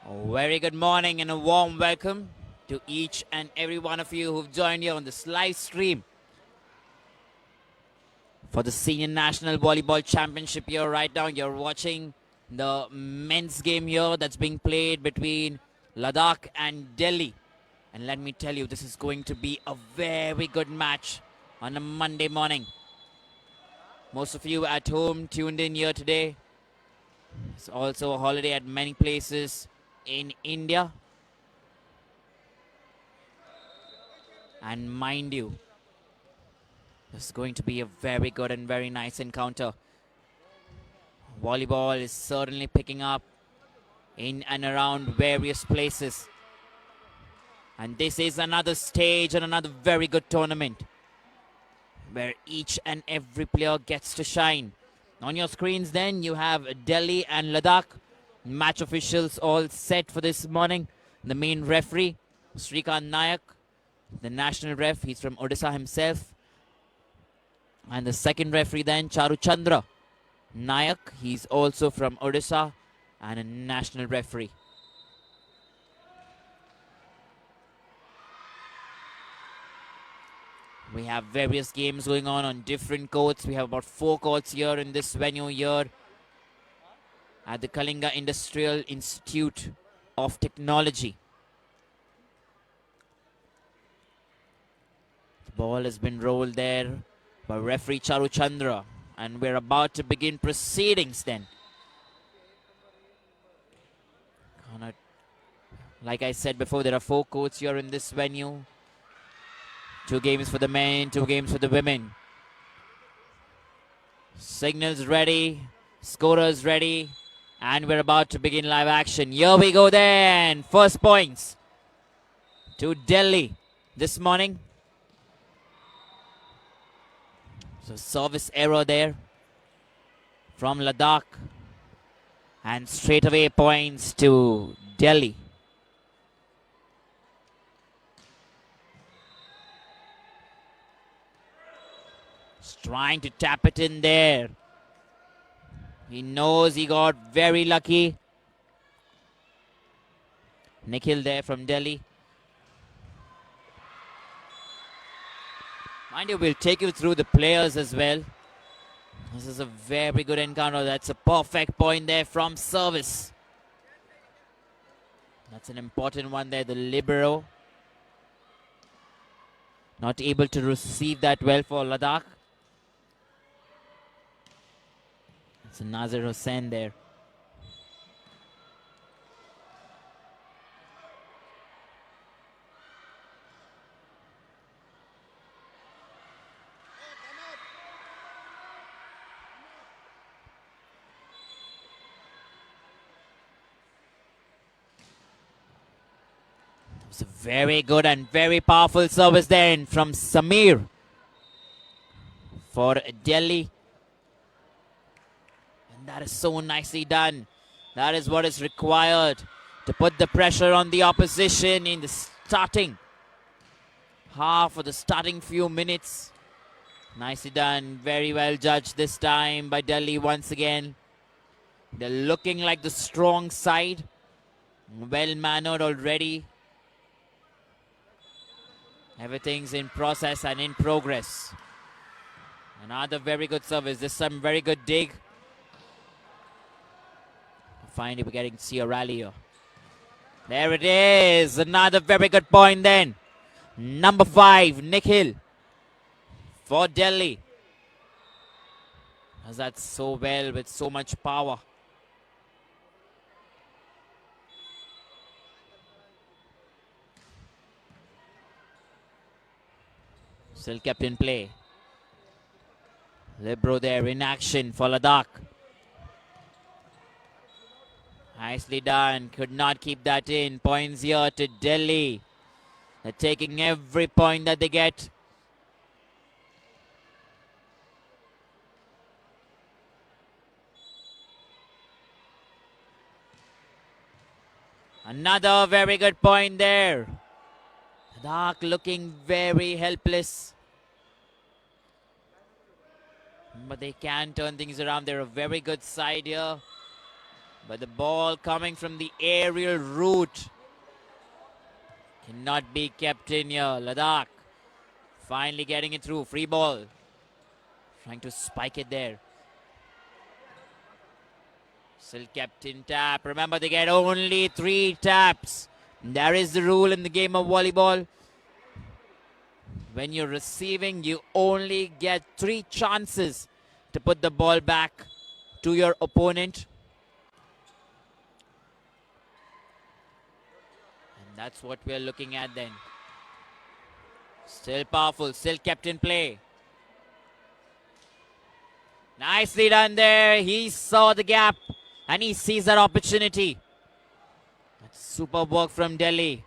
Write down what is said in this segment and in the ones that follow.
A very good morning and a warm welcome to each and every one of you who've joined here on this live stream for the Senior National Volleyball Championship here. Right now, you're watching the men's game here that's being played between Ladakh and Delhi. And let me tell you, this is going to be a very good match on a Monday morning. Most of you at home tuned in here today. It's also a holiday at many places in India. And mind you, this is going to be a very good and very nice encounter. Volleyball is certainly picking up in and around various places. And this is another stage and another very good tournament where each and every player gets to shine. On your screens then you have Delhi and Ladakh. Match officials all set for this morning. The main referee, Srikant Nayak. The national ref, he's from Odisha himself. And the second referee then, Charu Chandra Nayak. He's also from Odisha and a national referee. We have various games going on different courts. We have about 4 courts here in this venue here at the Kalinga Industrial Institute of Technology. The ball has been rolled there by referee Charu Chandra, and we're about to begin proceedings then. Like I said before, there are 4 courts here in this venue. 2 games for the men, 2 games for the women. Signals ready, scorers ready, and we're about to begin live action. Here we go then. First points to Delhi this morning. So service error there from Ladakh. And straight away points to Delhi. Trying to tap it in there. He knows he got very lucky. Nikhil there from Delhi. Mind you, we'll take you through the players as well. This is a very good encounter. That's a perfect point there from service. That's an important one there, the libero. Not able to receive that well for Ladakh. It's Nazir Hussain there. It's a very good and very powerful service then from Samir for Delhi. That is so nicely done. That is what is required to put the pressure on the opposition in the starting half or the starting few minutes. Nicely done. Very well judged this time by Delhi once again. They're looking like the strong side. Well-mannered already. Everything's in process and in progress. Another very good service. This some very good dig. Finally, we're getting to see a rally here. There it is. Another very good point then. Number 5, Nikhil for Delhi. Does that so well with so much power. Still kept in play. Libero there in action for Ladakh. Nicely done. Could not keep that in. Points here to Delhi. They're taking every point that they get. Another very good point there. Ladakh looking very helpless. But they can turn things around. They're a very good side here. But the ball coming from the aerial route cannot be kept in here. Ladakh finally getting it through. Free ball. Trying to spike it there. Still kept in tap. Remember, they get only 3 taps. There is the rule in the game of volleyball. When you're receiving, you only get 3 chances to put the ball back to your opponent. And that's what we're looking at then. Still powerful, still kept in play. Nicely done there. He saw the gap and he sees that opportunity. That's super work from Delhi.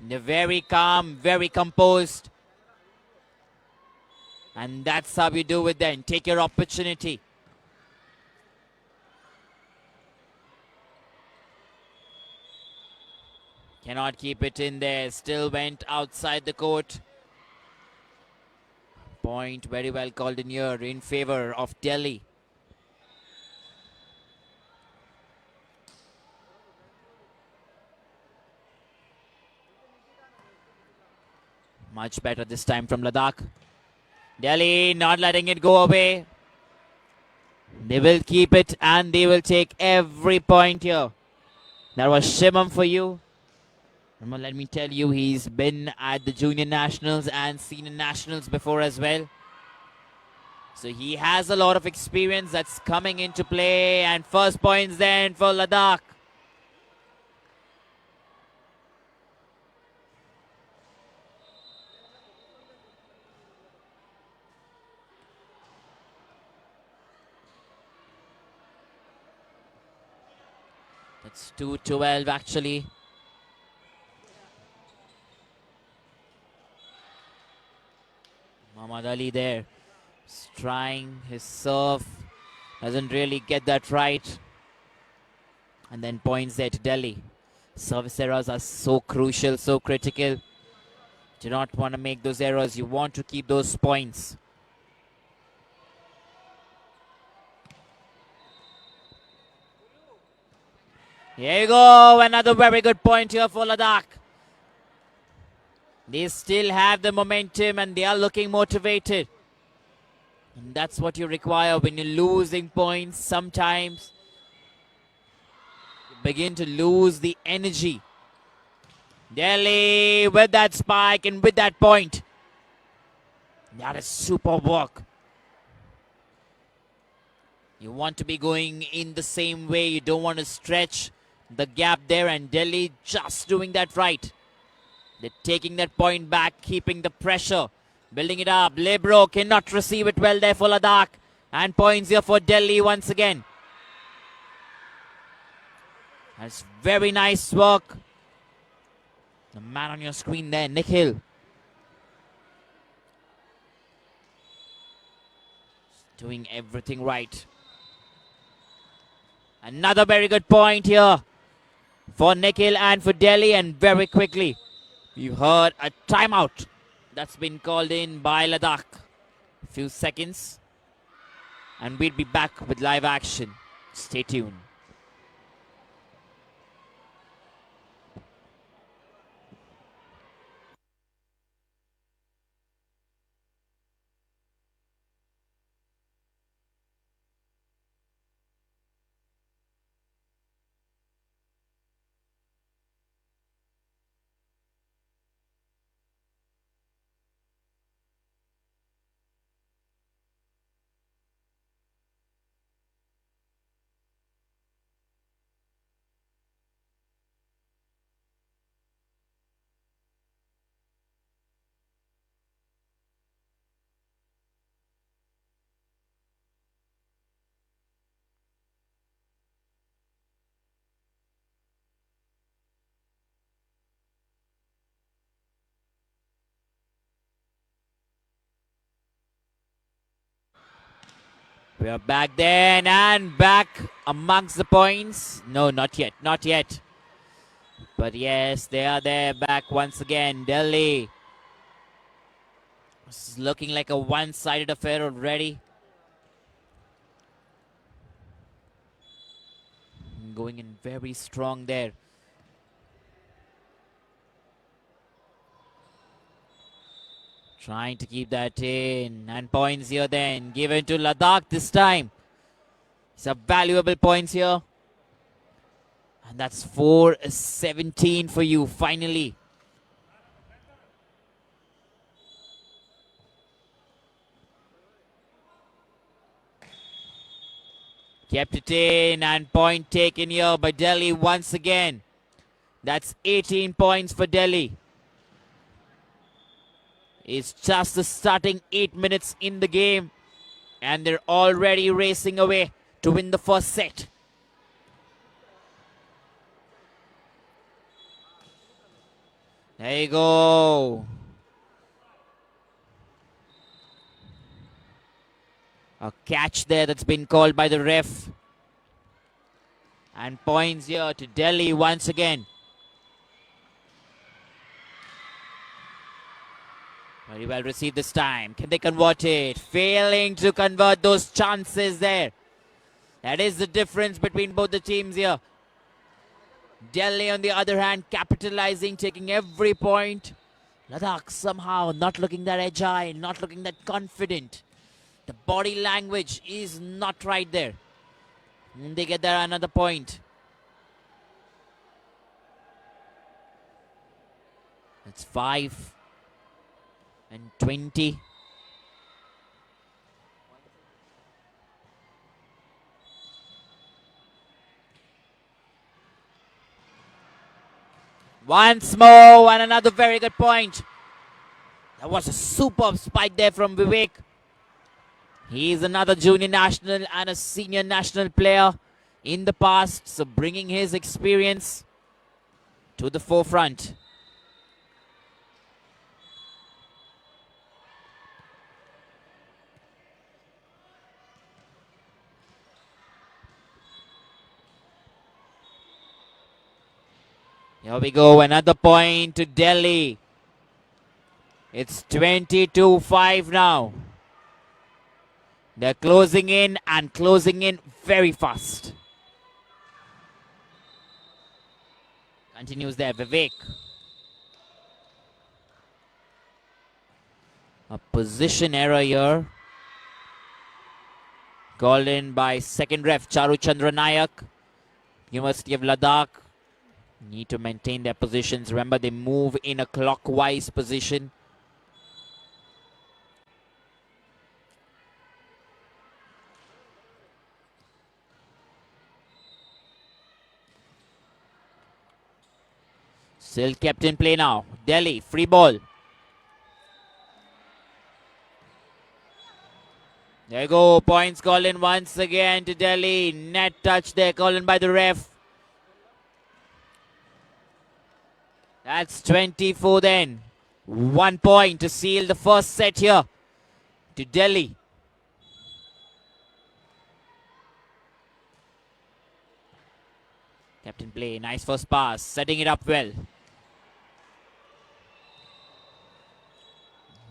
They're very calm, very composed. And that's how you do it then. Take your opportunity. Cannot keep it in there. Still went outside the court. Point very well called in here in favor of Delhi. Much better this time from Ladakh. Delhi not letting it go away. They will keep it and they will take every point here. That was Shimam for you. Remember, let me tell you, he's been at the junior nationals and senior nationals before as well. So he has a lot of experience that's coming into play. And first points then for Ladakh. That's 2-12 actually. Muhammad Ali there. He's trying his serve. Doesn't really get that right. And then points there to Delhi. Service errors are so crucial, so critical. Do not want to make those errors. You want to keep those points. Here you go. Another very good point here for Ladakh. They still have the momentum and they are looking motivated. And that's what you require when you're losing points. Sometimes you begin to lose the energy. Delhi with that spike and with that point. That is super work. You want to be going in the same way. You don't want to stretch the gap there, and Delhi just doing that right. They're taking that point back, keeping the pressure, building it up. Libro cannot receive it well there for Ladakh. And points here for Delhi once again. That's very nice work. The man on your screen there, Nikhil. Doing everything right. Another very good point here for Nikhil and for Delhi. And very quickly, you heard a timeout that's been called in by Ladakh. A few seconds. And we'll be back with live action. Stay tuned. We are back then and back amongst the points. No, not yet. Not yet. But yes, they are there back once again. Delhi. This is looking like a one-sided affair already. going in very strong there. Trying to keep that in. And points here then. Given to Ladakh this time. Some valuable points here. And that's 4-17 for you finally. Kept it in and point taken here by Delhi once again. That's 18 points for Delhi. It's just the starting 8 minutes in the game and they're already racing away to win the first set. There you go. A catch there that's been called by the ref. And points here to Delhi once again. Very well received this time. Can they convert it? Failing to convert those chances there. That is the difference between both the teams here. Delhi, on the other hand, capitalizing, taking every point. Ladakh somehow not looking that agile, not looking that confident. The body language is not right there. And they get there another point. It's 5-20. Once more, and another very good point. That was a superb spike there from Vivek. He's another junior national and a senior national player in the past, so bringing his experience to the forefront. Here we go, another point to Delhi. It's 22-5 now. They're closing in and closing in very fast. Continues there, Vivek. A position error here. Called in by second ref, Charu Chandra Nayak. University of Ladakh need to maintain their positions. Remember, they move in a clockwise position. Still kept in play now. Delhi, free ball. There you go. Points called in once again to Delhi. Net touch there called in by the ref. That's 24 then. 1 point to seal the first set here to Delhi. Kept in play. Nice first pass. Setting it up well.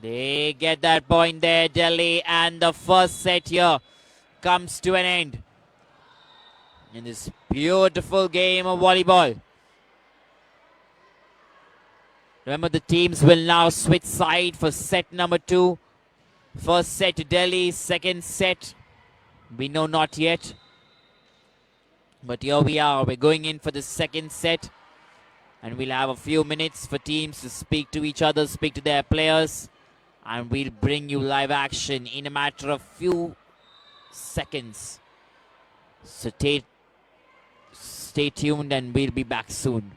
They get that point there, Delhi, and the first set here comes to an end in this beautiful game of volleyball. Remember, the teams will now switch side for set number 2. First set to Delhi, second set, we know not yet. But here we are, we're going in for the second set. And we'll have a few minutes for teams to speak to each other, speak to their players. And we'll bring you live action in a matter of few seconds. So stay tuned and we'll be back soon.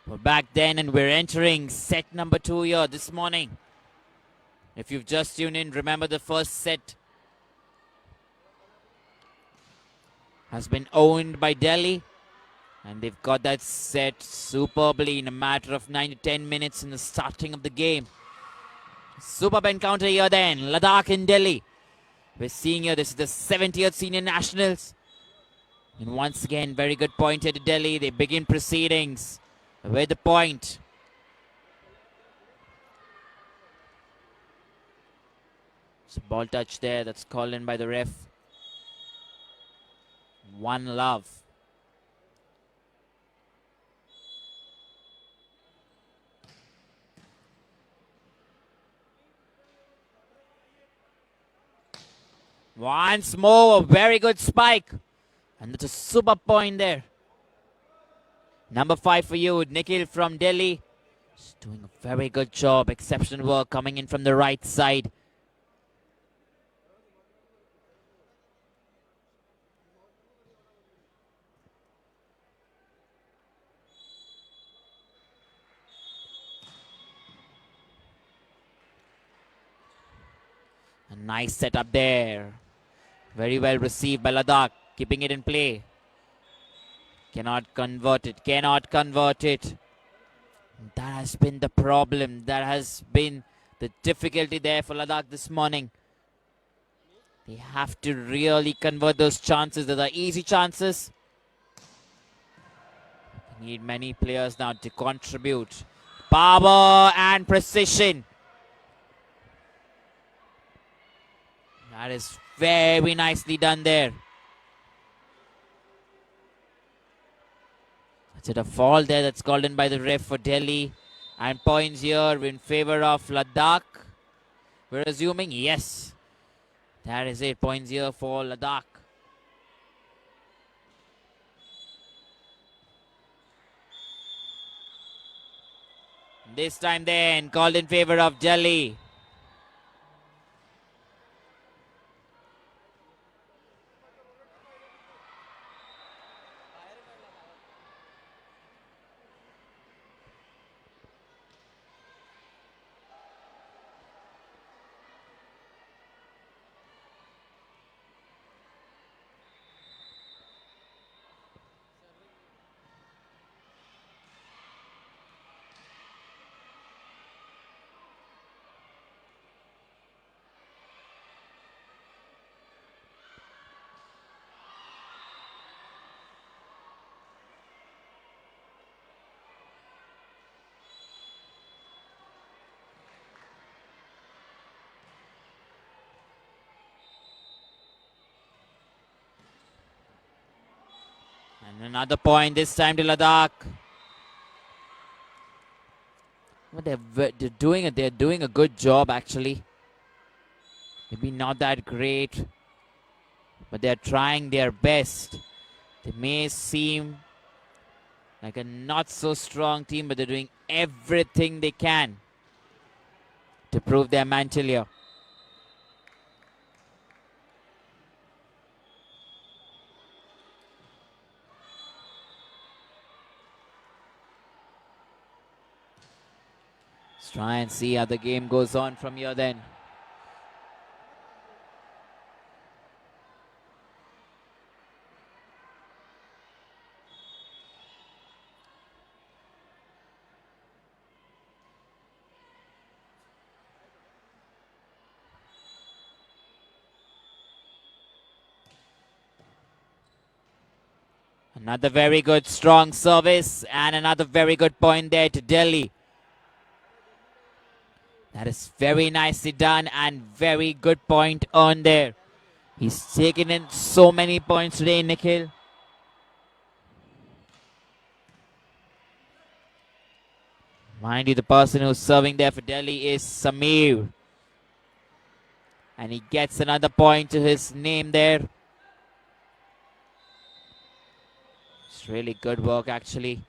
We're back then and we're entering set number 2 here this morning. If you've just tuned in, remember the first set has been owned by Delhi. And they've got that set superbly in a matter of 9 to 10 minutes in the starting of the game. Superb encounter here then. Ladakh in Delhi. We're seeing here this is the 70th Senior Nationals. And once again, very good point here to Delhi. They begin proceedings with the point. It's a ball touch there that's called in by the ref. One love. Once more, a very good spike. And that's a super point there. Number 5 for you, Nikhil from Delhi. He's doing a very good job. Exceptional work coming in from the right side. A nice setup there. Very well received by Ladakh. Keeping it in play. Cannot convert it. Cannot convert it. That has been the problem. That has been the difficulty there for Ladakh this morning. They have to really convert those chances. Those are easy chances. They need many players now to contribute. Power and precision. That is very nicely done there. That's a fall there that's called in by the ref for Delhi. And points here in favor of Ladakh. We're assuming, yes. That is it. Points here for Ladakh. This time then, called in favor of Delhi. And another point this time to Ladakh. Well, they're doing a good job actually. Maybe not that great, but they're trying their best. They may seem like a not so strong team, but they're doing everything they can to prove their mantle here. Let's try and see how the game goes on from here then. Another very good strong service and another very good point there to Delhi. That is very nicely done and very good point on there. He's taken in so many points today, Nikhil. Mind you, the person who's serving there for Delhi is Samir. And he gets another point to his name there. It's really good work actually.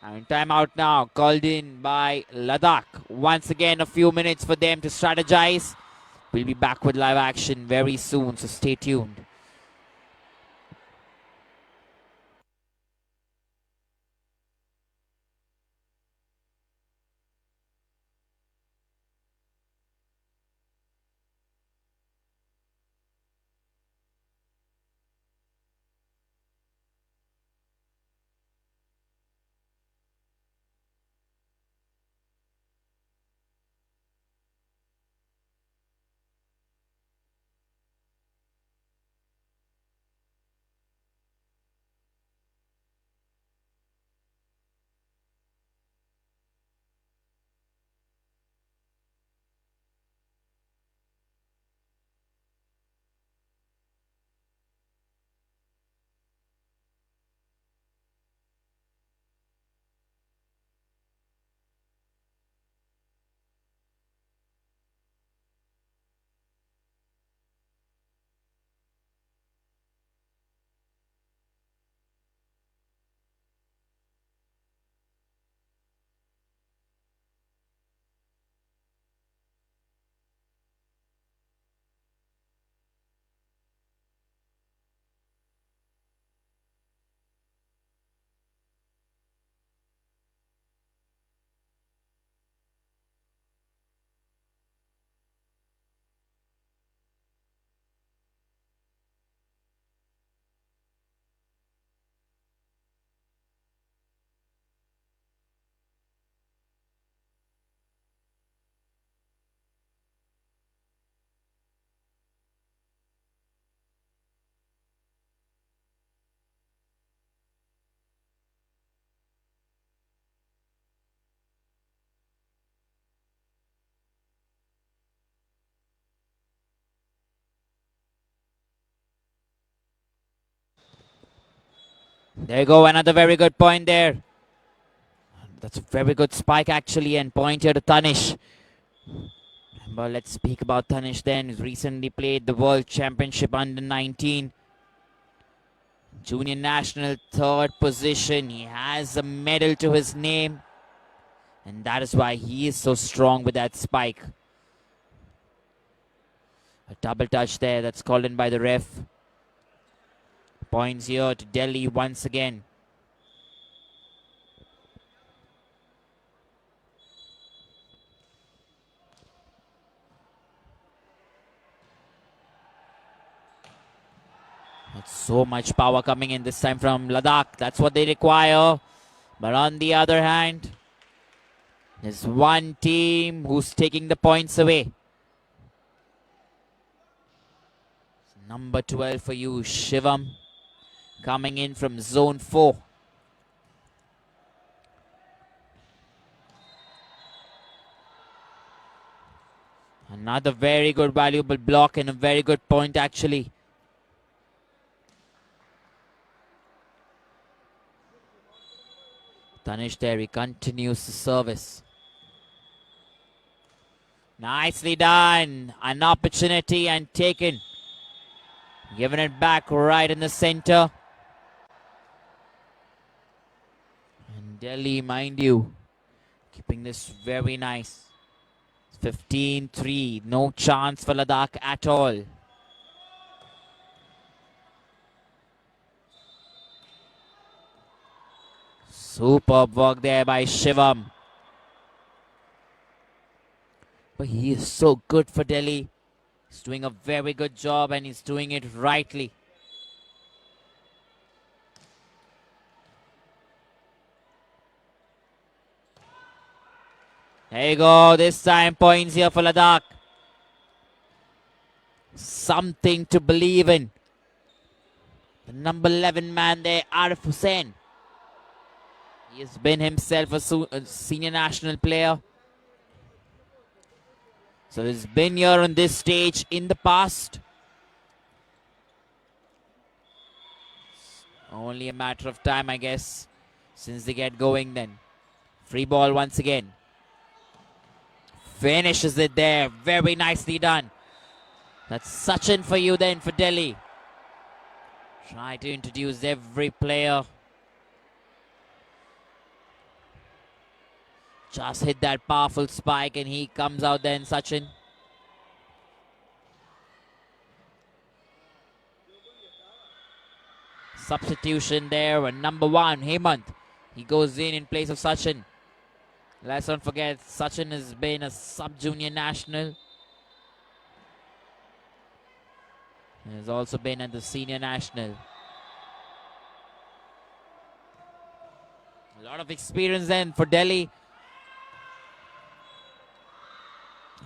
And timeout now called in by Ladakh. Once again, a few minutes for them to strategize. We'll be back with live action very soon, so stay tuned. There you go, another very good point there. That's a very good spike actually, and point here to Tanish. But let's speak about Tanish then. He's recently played the World Championship under 19. Junior National third position. He has a medal to his name. And that is why he is so strong with that spike. A double touch there that's called in by the ref. Points here to Delhi once again. That's so much power coming in this time from Ladakh. That's what they require. But on the other hand, there's one team who's taking the points away. Number 12 for you, Shivam, coming in from zone 4. Another very good valuable block and a very good point actually. Tanish there, he continues the service. Nicely done. An opportunity and taken. Giving it back right in the center. And Delhi, mind you, keeping this very nice. 15-3. No chance for Ladakh at all. Superb work there by Shivam. But he is so good for Delhi. He's doing a very good job and he's doing it rightly. There you go. This time points here for Ladakh. Something to believe in. The number 11 man there, Arif Hussain. He has been himself a senior national player. So he's been here on this stage in the past. It's only a matter of time, I guess, since they get going then. Free ball once again. Finishes it there. Very nicely done. That's Sachin for you then for Delhi. Try to introduce every player. Just hit that powerful spike and he comes out then, Sachin. Substitution there, and number 1, Hemant. He goes in place of Sachin. Let's not forget, Sachin has been a sub-junior national. He has also been at the senior national. A lot of experience then for Delhi.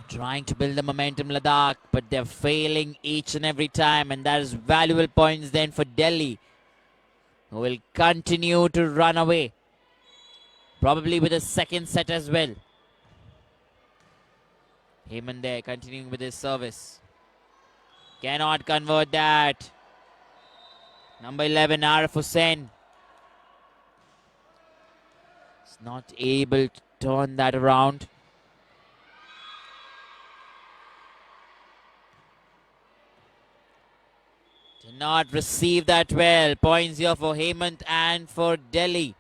Trying to build the momentum, Ladakh, but they're failing each and every time, and that is valuable points then for Delhi, who will continue to run away, probably with a second set as well. Heyman there, continuing with his service. Cannot convert that. Number 11, Arif Hussain. Is not able to turn that around. Did not receive that well. Points here for Hemant and for Delhi.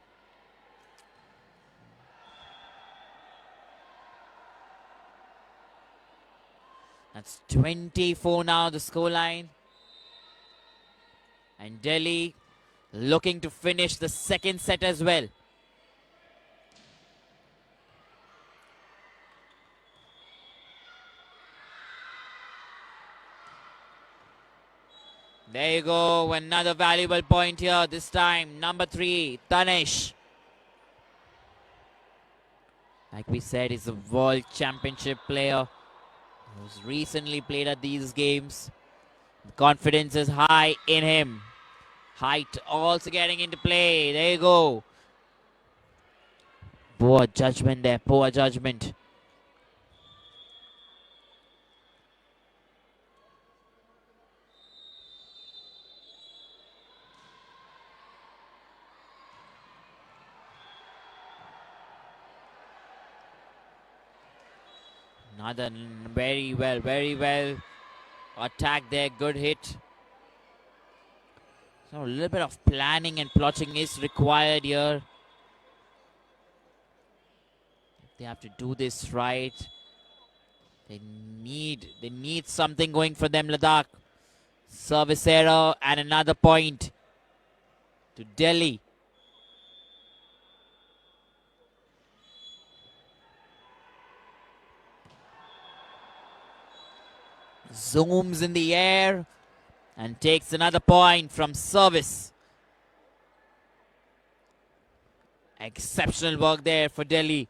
That's 24 now, the scoreline. And Delhi looking to finish the second set as well. There you go, another valuable point here. This time, number 3, Tanish. Like we said, he's a world championship player who's recently played at these games. The confidence is high in him. Height also getting into play. There you go. Poor judgment there, poor judgment. Very well attack there. Good hit. So a little bit of planning and plotting is required here. They have to do this right. They need something going for them, Ladakh. Service error and another point to Delhi. Zooms in the air and takes another point from service. Exceptional work there for Delhi.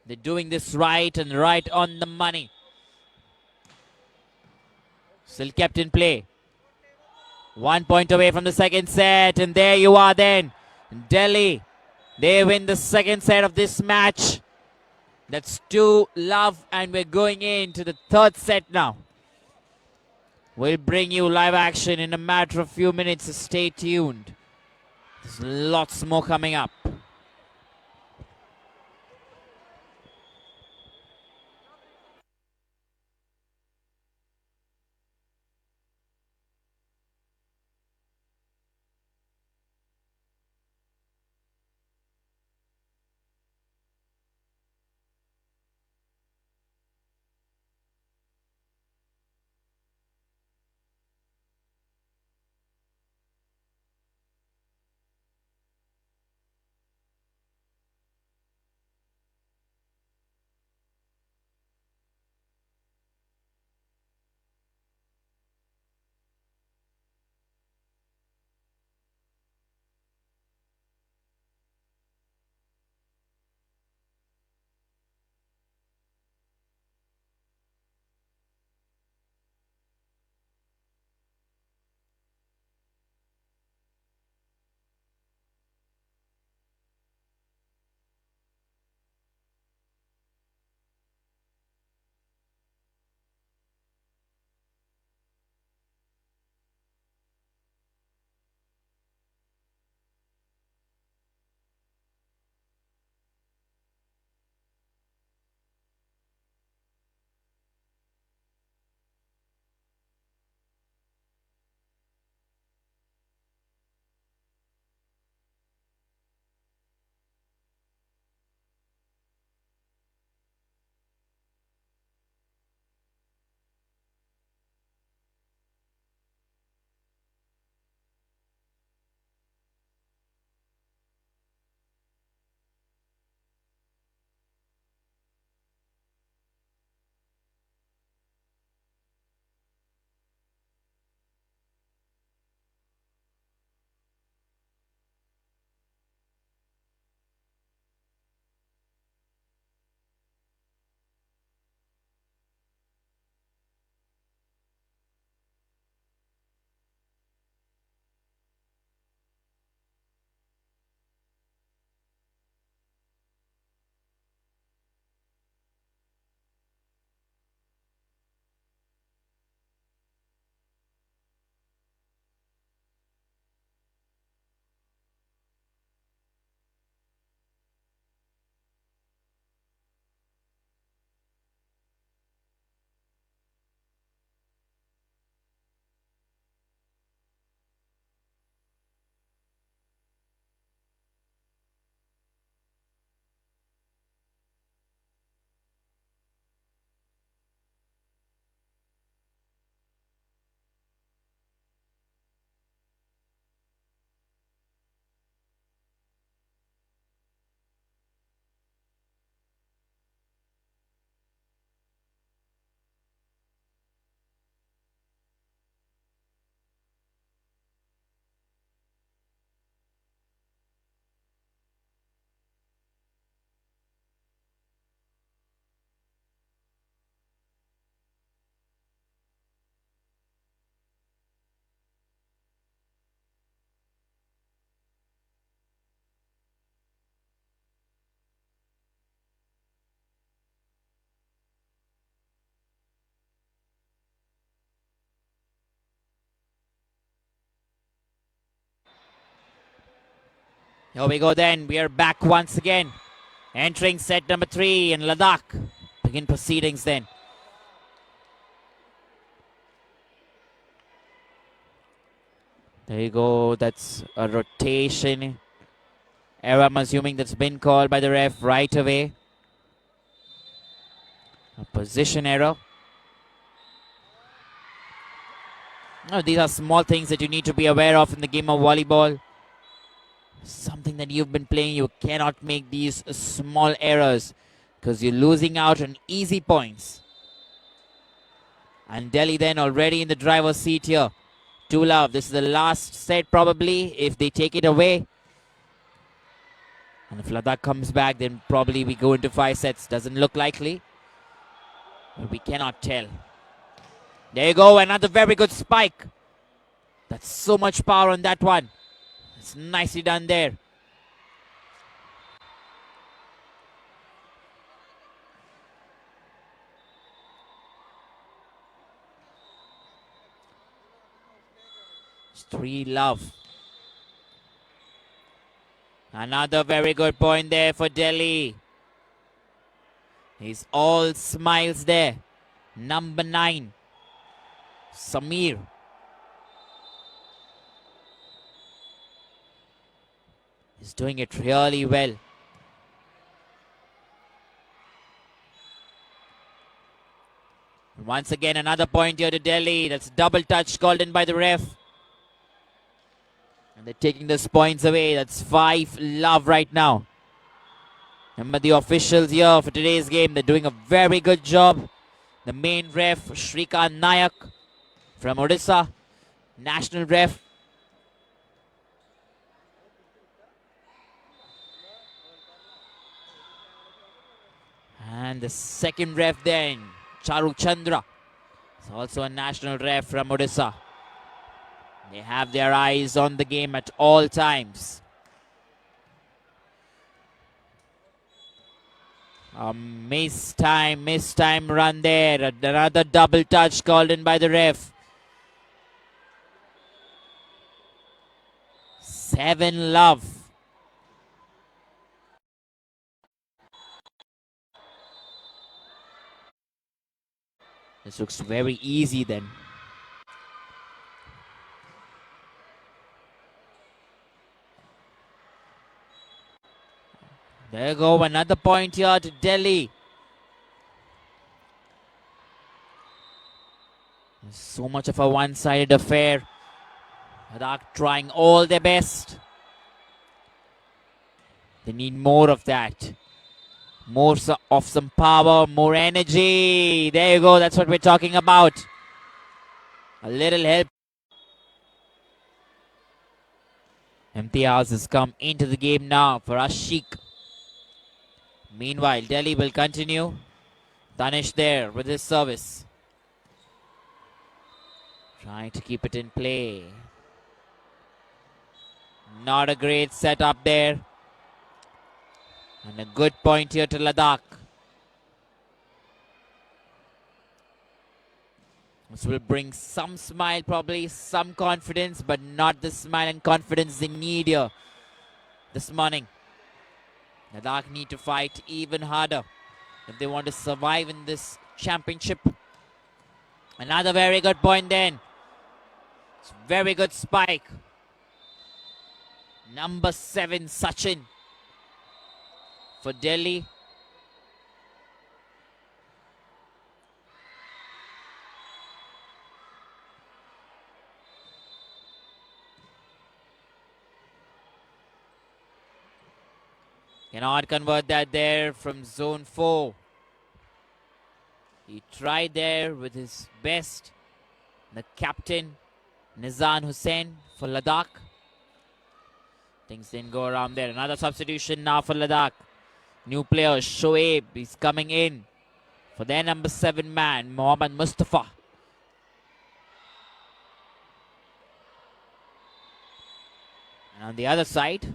They're doing this right and right on the money. Still kept in play. 1 point away from the second set, and there you are then. Delhi, they win the second set of this match. That's 2-love, and we're going into the third set now. We'll bring you live action in a matter of few minutes, so stay tuned. There's lots more coming up. Here we go then. We are back once again. Entering set number 3 in Ladakh. Begin proceedings then. There you go. That's a rotation error, I'm assuming that's been called by the ref right away. A position error. Oh, these are small things that you need to be aware of in the game of volleyball. Something that you've been playing, you cannot make these small errors because you're losing out on easy points. And Delhi then already in the driver's seat here. 2-love. This is the last set probably if they take it away. And if Ladakh comes back, then probably we go into 5 sets. Doesn't look likely, but we cannot tell. There you go, another very good spike. That's so much power on that one. It's nicely done there. It's 3-love. Another very good point there for Delhi. He's all smiles there. Number 9, Samir. He's doing it really well. Once again, another point here to Delhi. That's double touch called in by the ref. And they're taking those points away. That's 5-love right now. Remember the officials here for today's game. They're doing a very good job. The main ref, Shrikant Nayak from Odisha. National ref. And the second ref then, Charu Chandra. He's also a national ref from Odisha. They have their eyes on the game at all times. A missed time run there. Another double touch called in by the ref. 7-love. This looks very easy then. There you go, another point here to Delhi. It's so much of a one-sided affair. Ladakh trying all their best. They need more of that. More of some power, more energy. There you go, that's what we're talking about. A little help. Imtiaz has come into the game now for Ashik. Meanwhile, Delhi will continue. Danish there with his service. Trying to keep it in play. Not a great setup there. And a good point here to Ladakh. This will bring some smile, probably some confidence, but not the smile and confidence they need here this morning. Ladakh need to fight even harder if they want to survive in this championship. Another very good point then. It's very good spike. Number 7, Sachin for Delhi. Cannot convert that there from zone 4. He tried there with his best. The captain, Nizan Hussain for Ladakh. Things didn't go around there. Another substitution now for Ladakh. New player, Shoaib, is coming in for their number 7 man, Mohammad Mustafa. And on the other side,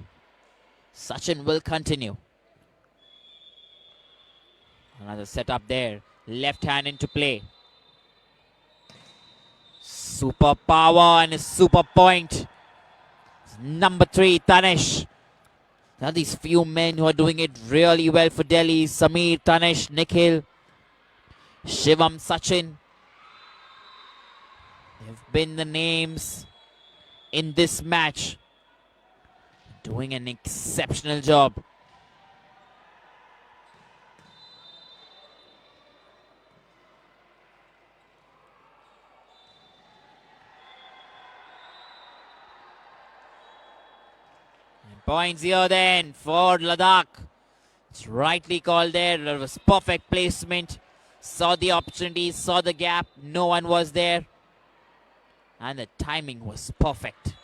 Sachin will continue. Another setup there. Left hand into play. Super power and a super point. Number 3, Tanesh. Now these few men who are doing it really well for Delhi. Samir, Tanesh, Nikhil, Shivam, Sachin. They've been the names in this match. Doing an exceptional job. And points here then for Ladakh. It's rightly called there. There was perfect placement. Saw the opportunity, saw the gap. No one was there. And the timing was perfect.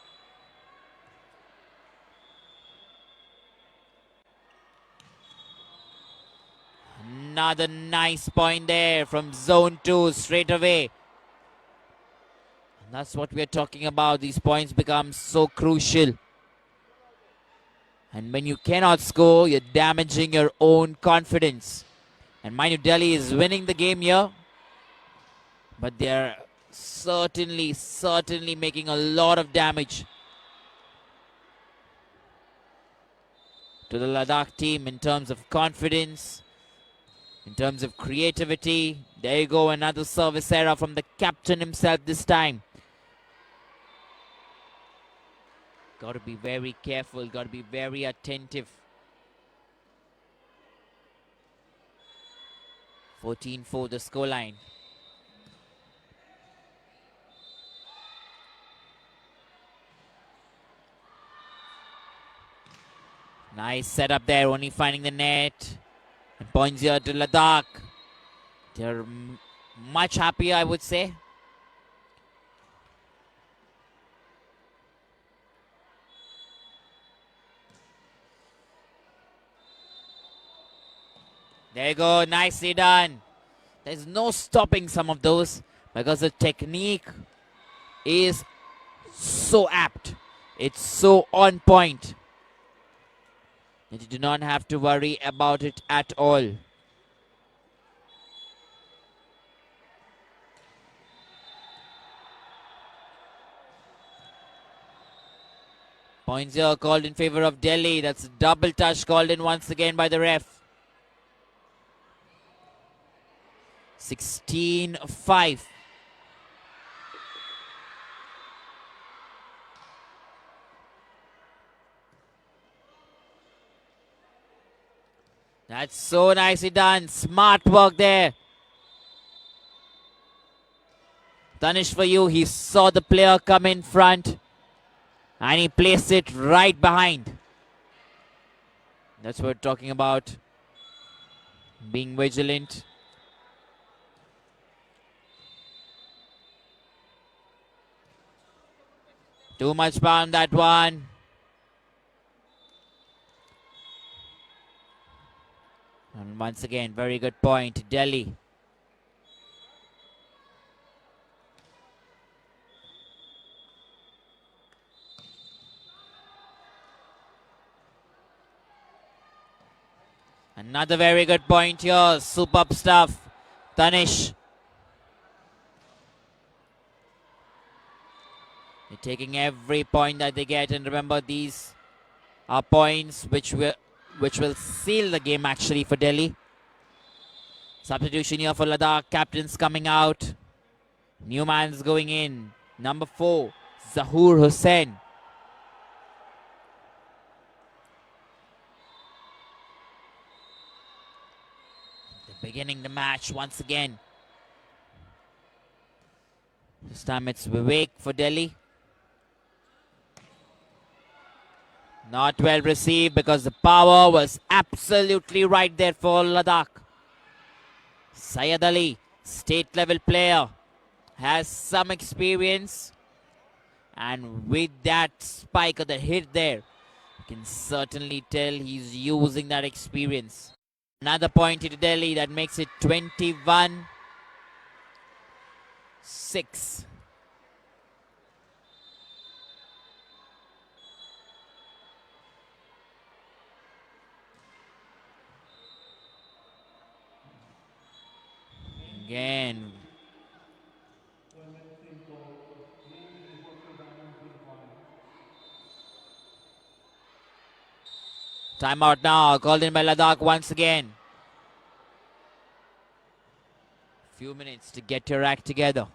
Another nice point there from zone 2 straight away. And that's what we're talking about. These points become so crucial. And when you cannot score, you're damaging your own confidence. And mind you, Delhi is winning the game here. But they're certainly making a lot of damage to the Ladakh team in terms of confidence, in terms of creativity. There you go, another service error from the captain himself this time. Got to be very careful, got to be very attentive. 14-4 the scoreline. Nice setup there, only finding the net. And points here to Ladakh. They're much happier, I would say. There you go, nicely done. There's no stopping some of those because the technique is so apt. It's so on point that you do not have to worry about it at all. Points here called in favor of Delhi. That's a double touch called in once again by the ref. 16-5. That's so nicely done. Smart work there. Tanish for you. He saw the player come in front and he placed it right behind. That's what we're talking about. Being vigilant. Too much power on that one. And once again, very good point, Delhi. Another very good point here. Superb stuff. Tanish. They're taking every point that they get, and remember, these are points which will seal the game actually for Delhi. Substitution here for Ladakh. Captain's coming out. New man's going in. Number 4, Zahoor Hussain. They're beginning the match once again. This time it's Vivek for Delhi. Not well received because the power was absolutely right there for Ladakh. Syed Ali, state level player, has some experience, and with that spike or the hit there, you can certainly tell he's using that experience. Another point to Delhi that makes it 21-6. Again. Timeout now, called in by Ladakh once again. Few minutes to get your act together.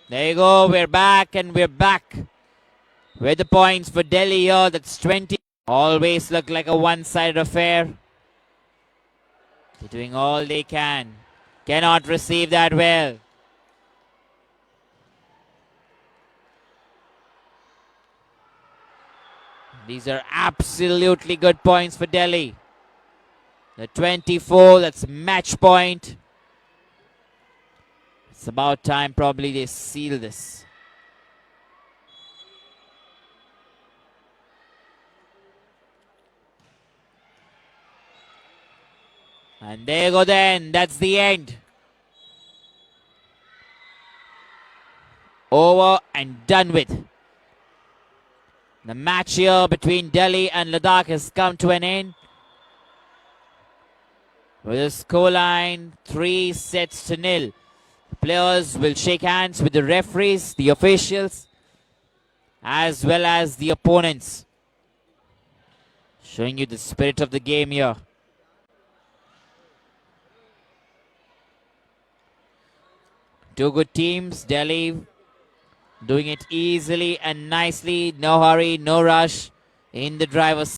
There you go. We're back and we're back with the points for Delhi here. That's 20. Always look like a one-sided affair. They're doing all they can. Cannot receive that well. These are absolutely good points for Delhi. The 24, that's match point. It's about time probably they seal this. And there you go then. That's the end. Over and done with. The match here between Delhi and Ladakh has come to an end. With a scoreline 3-0. The players will shake hands with the referees, the officials, as well as the opponents. Showing you the spirit of the game here. Two good teams. Delhi doing it easily and nicely. No hurry, no rush in the driver's